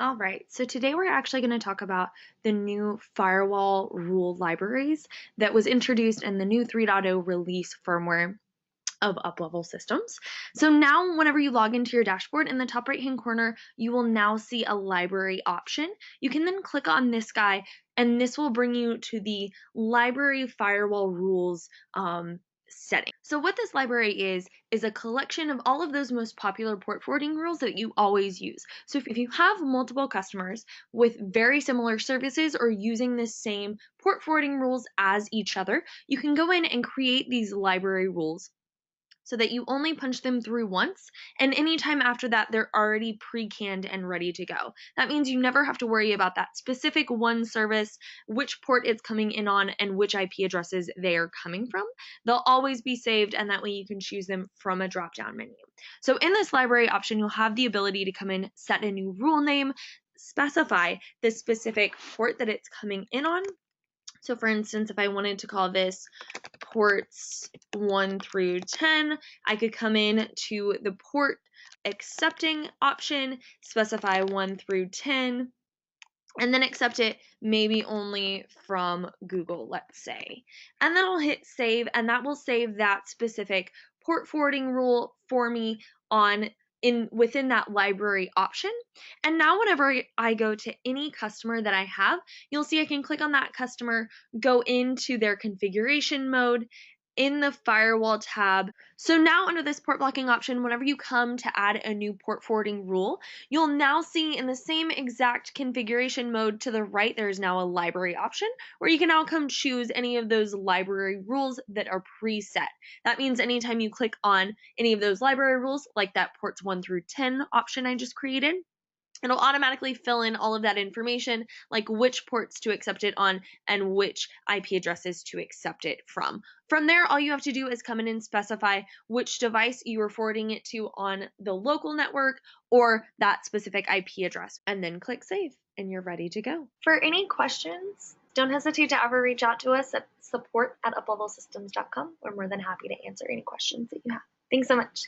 All right, so today we're actually going to talk about the new firewall rule libraries that was introduced in the new 3.0 release firmware of Uplevel systems. So now whenever you log into your dashboard in the top right hand corner, you will now see a library option. You can then click on this guy and this will bring you to the library firewall rules setting. So what this library is a collection of all of those most popular port forwarding rules that you always use. So if you have multiple customers with very similar services or using the same port forwarding rules as each other, you can go in and create these library rules so that you only punch them through once, and anytime after that, they're already pre-canned and ready to go. That means you never have to worry about that specific one service, which port it's coming in on, and which IP addresses they are coming from. They'll always be saved, and that way you can choose them from a drop-down menu. So in this library option, you'll have the ability to come in, set a new rule name, specify the specific port that it's coming in on. So for instance, if I wanted to call this ports 1 through 10, I could come in to the port accepting option, specify 1 through 10, and then accept it maybe only from Google, let's say. And then I'll hit save, and that will save that specific port forwarding rule for me within that library option. And now whenever I go to any customer that I have, you'll see I can click on that customer, go into their configuration mode in the firewall tab. So now under this port blocking option, whenever you come to add a new port forwarding rule, you'll now see in the same exact configuration mode to the right, there is now a library option where you can now come choose any of those library rules that are preset. That means anytime you click on any of those library rules, like that ports 1 through 10 option I just created, it'll automatically fill in all of that information, like which ports to accept it on and which IP addresses to accept it from. From there, all you have to do is come in and specify which device you are forwarding it to on the local network or that specific IP address, and then click save, and you're ready to go. For any questions, don't hesitate to ever reach out to us at support@uplevelsystems.com. We're more than happy to answer any questions that you have. Thanks so much.